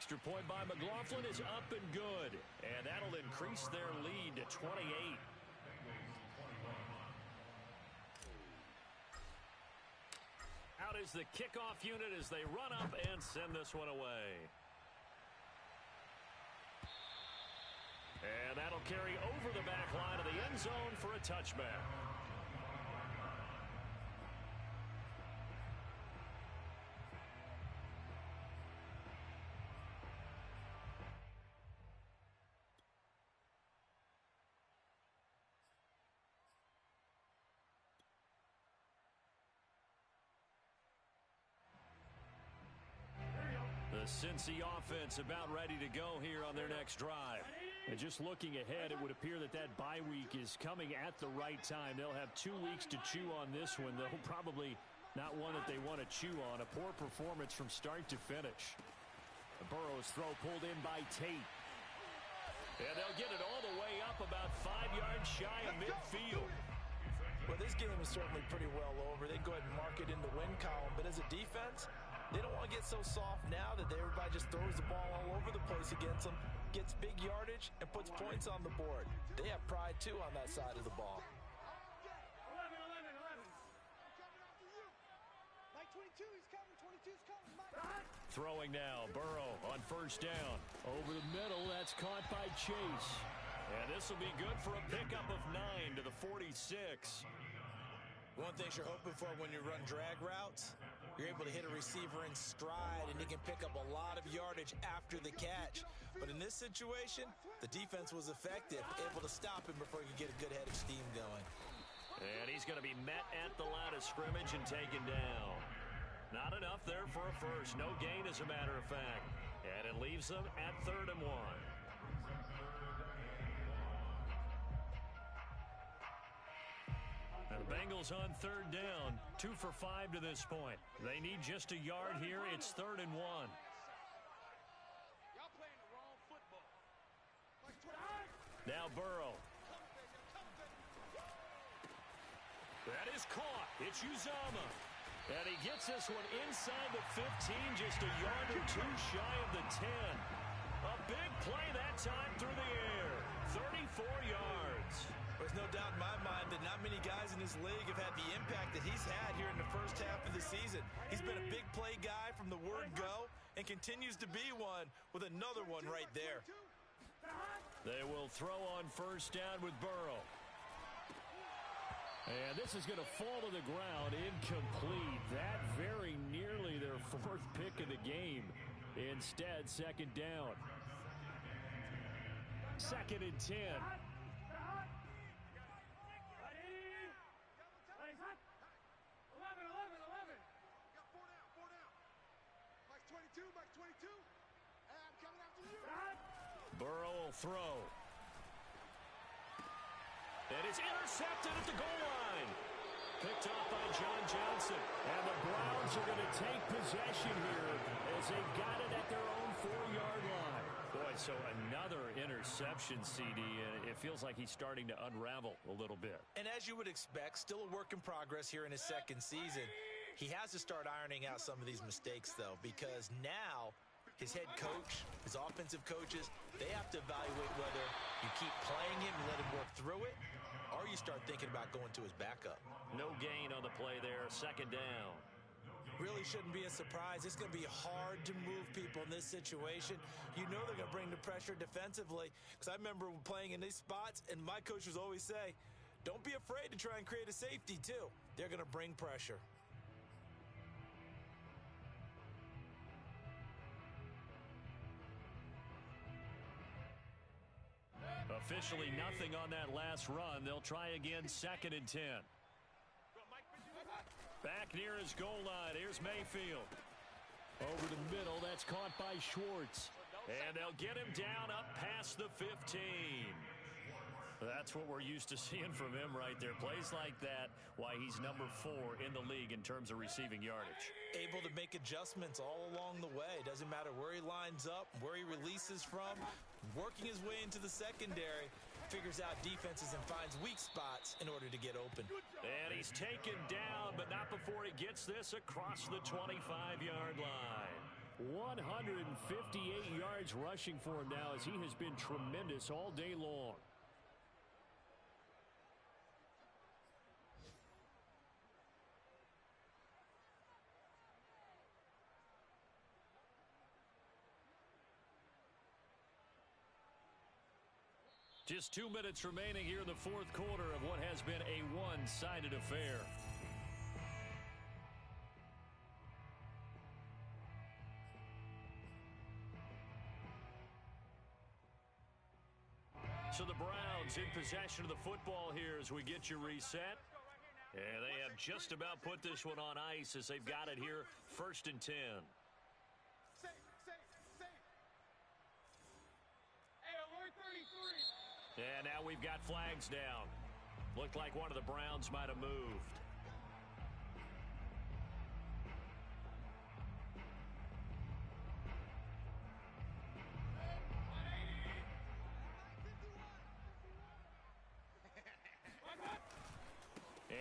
extra point by McLaughlin is up and good. And that'll increase their lead to 28. Out is the kickoff unit as they run up and send this one away. And that'll carry over the back line of the end zone for a touchback. The Cincy offense about ready to go here on their next drive. And just looking ahead, it would appear that that bye week is coming at the right time. They'll have 2 weeks to chew on this one, though probably not one that they want to chew on. A poor performance from start to finish. Burrow's throw pulled in by Tate. And they'll get it all the way up about 5 yards shy of midfield. Well, this game is certainly pretty well over. They go ahead and mark it in the win column. But as a defense, they don't want to get so soft now that everybody just throws the ball all over the place against them, gets big yardage, and puts points on the board. They have pride, too, on that side of the ball. 11. Mike 22, he's coming. 22's coming. Mike. Throwing now. Burrow on first down. Over the middle. That's caught by Chase. And this will be good for a pickup of 9 to the 46. One thing you're hoping for when you run drag routes, you're able to hit a receiver in stride, and he can pick up a lot of yardage after the catch. But in this situation, the defense was effective, able to stop him before he could get a good head of steam going. And he's going to be met at the line of scrimmage and taken down. Not enough there for a first. No gain, as a matter of fact. And it leaves them at 3rd and 1. And the Bengals on 3rd down. 2 for 5 to this point. They need just a yard here. It's 3rd and 1. Y'all playing the wrong football. Now Burrow. That is caught. It's Uzama. And he gets this one inside the 15, just a yard or 2 shy of the 10. A big play that time through the air. 34 yards. There's no doubt in my mind that not many guys in this league have had the impact that he's had here in the first half of the season. He's been a big play guy from the word go and continues to be one with another one right there. They will throw on first down with Burrow. And this is going to fall to the ground, incomplete. That very nearly their 4th pick of the game. Instead, 2nd down. 2nd and 10. 11. Got 4 down. Mike's 22. And I'm coming after you. Burrow will throw. And it's intercepted at the goal line. Picked off by John Johnson. And the Browns are going to take possession here as they've got it at their own 4-yard line. Boy, so another interception, CD, and it feels like he's starting to unravel a little bit. And as you would expect, still a work in progress here in his 2nd season. He has to start ironing out some of these mistakes, though, because now his head coach, his offensive coaches, they have to evaluate whether you keep playing him and let him work through it, or you start thinking about going to his backup. No gain on the play there, 2nd down. Really shouldn't be a surprise. It's going to be hard to move people in this situation. You know they're going to bring the pressure defensively, because I remember playing in these spots, and my coaches always say, don't be afraid to try and create a safety, too. They're going to bring pressure. Officially nothing on that last run. They'll try again, 2nd and 10. Back near his goal line. Here's Mayfield. Over the middle. That's caught by Schwartz. And they'll get him down up past the 15. That's what we're used to seeing from him right there. Plays like that, why he's number 4 in the league in terms of receiving yardage. Able to make adjustments all along the way. Doesn't matter where he lines up, where he releases from. Working his way into the secondary, figures out defenses and finds weak spots in order to get open. And he's taken down, but not before he gets this across the 25-yard line. 158 yards rushing for him now as he has been tremendous all day long. Just 2 minutes remaining here in the fourth quarter of what has been a one-sided affair. So the Browns in possession of the football here as we get you reset. And they have just about put this one on ice as they've got it here, 1st and 10. Safe. Hey, alert 33. And now we've got flags down. Looked like one of the Browns might have moved.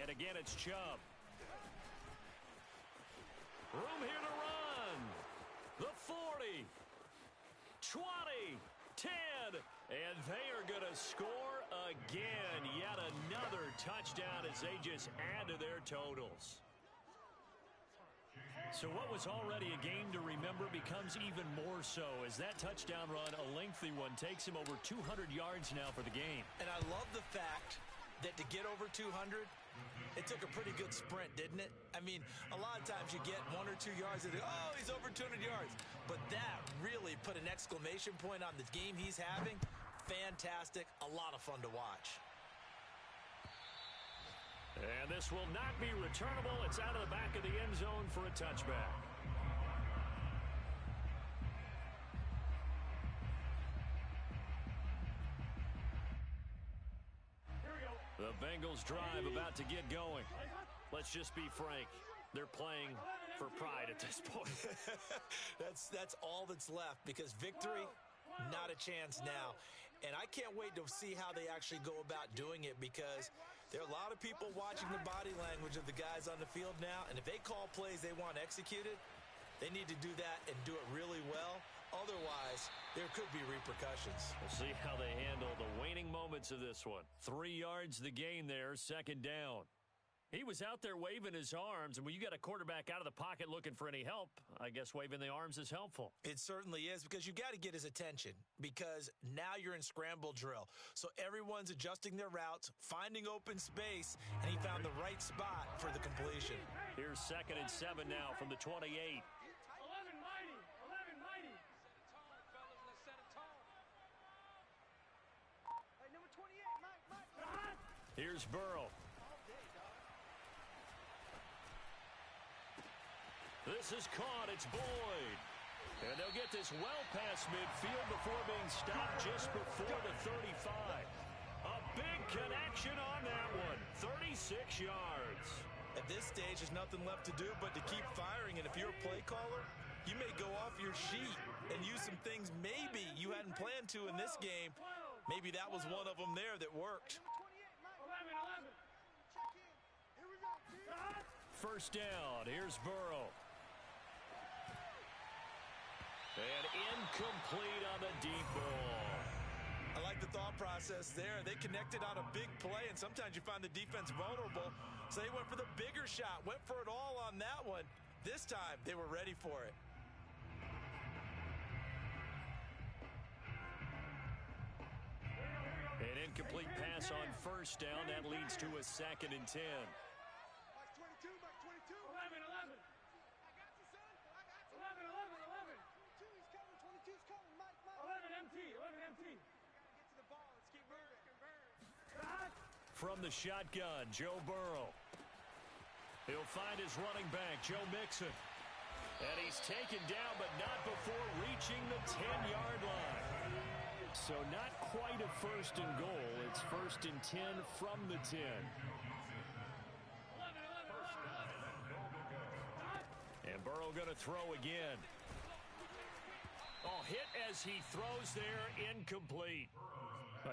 And again, it's Chubb. Room here to run. The 40, 20, 10, and they are going to score again. Yet another touchdown as they just add to their totals. So what was already a game to remember becomes even more so as that touchdown run, a lengthy one, takes him over 200 yards now for the game. And I love the fact that to get over 200, it took a pretty good sprint, didn't it? I mean, a lot of times you get 1 or 2 yards and oh, he's over 200 yards. But that really put an exclamation point on the game he's having. Fantastic. A lot of fun to watch. And this will not be returnable. It's out of the back of the end zone for a touchback. The Bengals drive about to get going. Let's just be frank. They're playing for pride at this point. That's all that's left because victory, not a chance now. And I can't wait to see how they actually go about doing it because there are a lot of people watching the body language of the guys on the field now. And if they call plays they want executed, they need to do that and do it really well. Otherwise, there could be repercussions. We'll see how they handle the waning moments of this one. 3 yards the gain there, 2nd down. He was out there waving his arms, and when you got a quarterback out of the pocket looking for any help, I guess waving the arms is helpful. It certainly is because you got to get his attention because now you're in scramble drill. So everyone's adjusting their routes, finding open space, and he found the right spot for the completion. Here's 2nd and 7 now from the 28. Here's Burrow. This is caught. It's Boyd. And they'll get this well past midfield before being stopped just before the 35. A big connection on that one. 36 yards. At this stage, there's nothing left to do but to keep firing. And if you're a play caller, you may go off your sheet and use some things maybe you hadn't planned to in this game. Maybe that was one of them there that worked. 1st down. Here's Burrow. And incomplete on the deep ball. I like the thought process there. They connected on a big play, and sometimes you find the defense vulnerable. So they went for the bigger shot, went for it all on that one. This time, they were ready for it. An incomplete pass on 1st down. That leads to a 2nd and 10. From the shotgun, Joe Burrow. He'll find his running back, Joe Mixon. And he's taken down, but not before reaching the 10-yard line. So not quite a 1st and goal. It's 1st and 10 from the 10. And Burrow going to throw again. Oh, hit as he throws there, incomplete.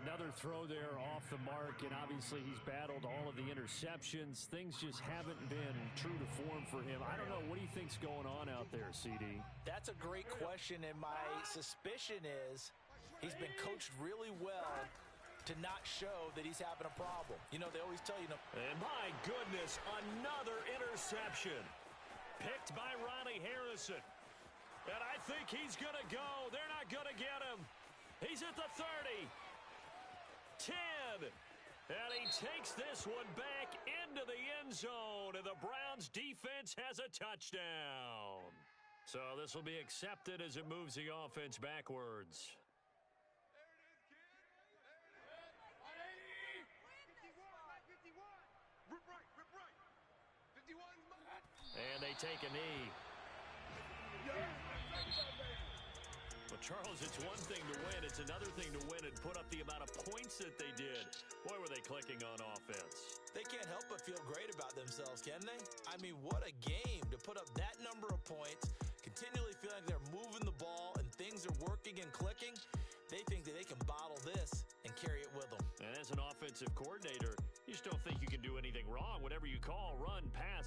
Another throw there off the mark, and obviously he's battled all of the interceptions. Things just haven't been true to form for him. I don't know. What do you think's going on out there, CD? That's a great question, and my suspicion is he's been coached really well to not show that he's having a problem. You know, they always tell you. And my goodness, another interception. Picked by Ronnie Harrison. And I think he's going to go. They're not going to get him. He's at the 30. 10. And he takes this one back into the end zone. And the Browns defense has a touchdown. So this will be accepted as it moves the offense backwards. And they take a knee. Well, Charles, it's one thing to win. It's another thing to win and put up the amount of points that they did. Boy, were they clicking on offense. They can't help but feel great about themselves, can they? I mean, what a game to put up that number of points, continually feeling like they're moving the ball and things are working and clicking. They think that they can bottle this and carry it with them. And as an offensive coordinator, you just don't think you can do anything wrong. Whatever you call, run, pass,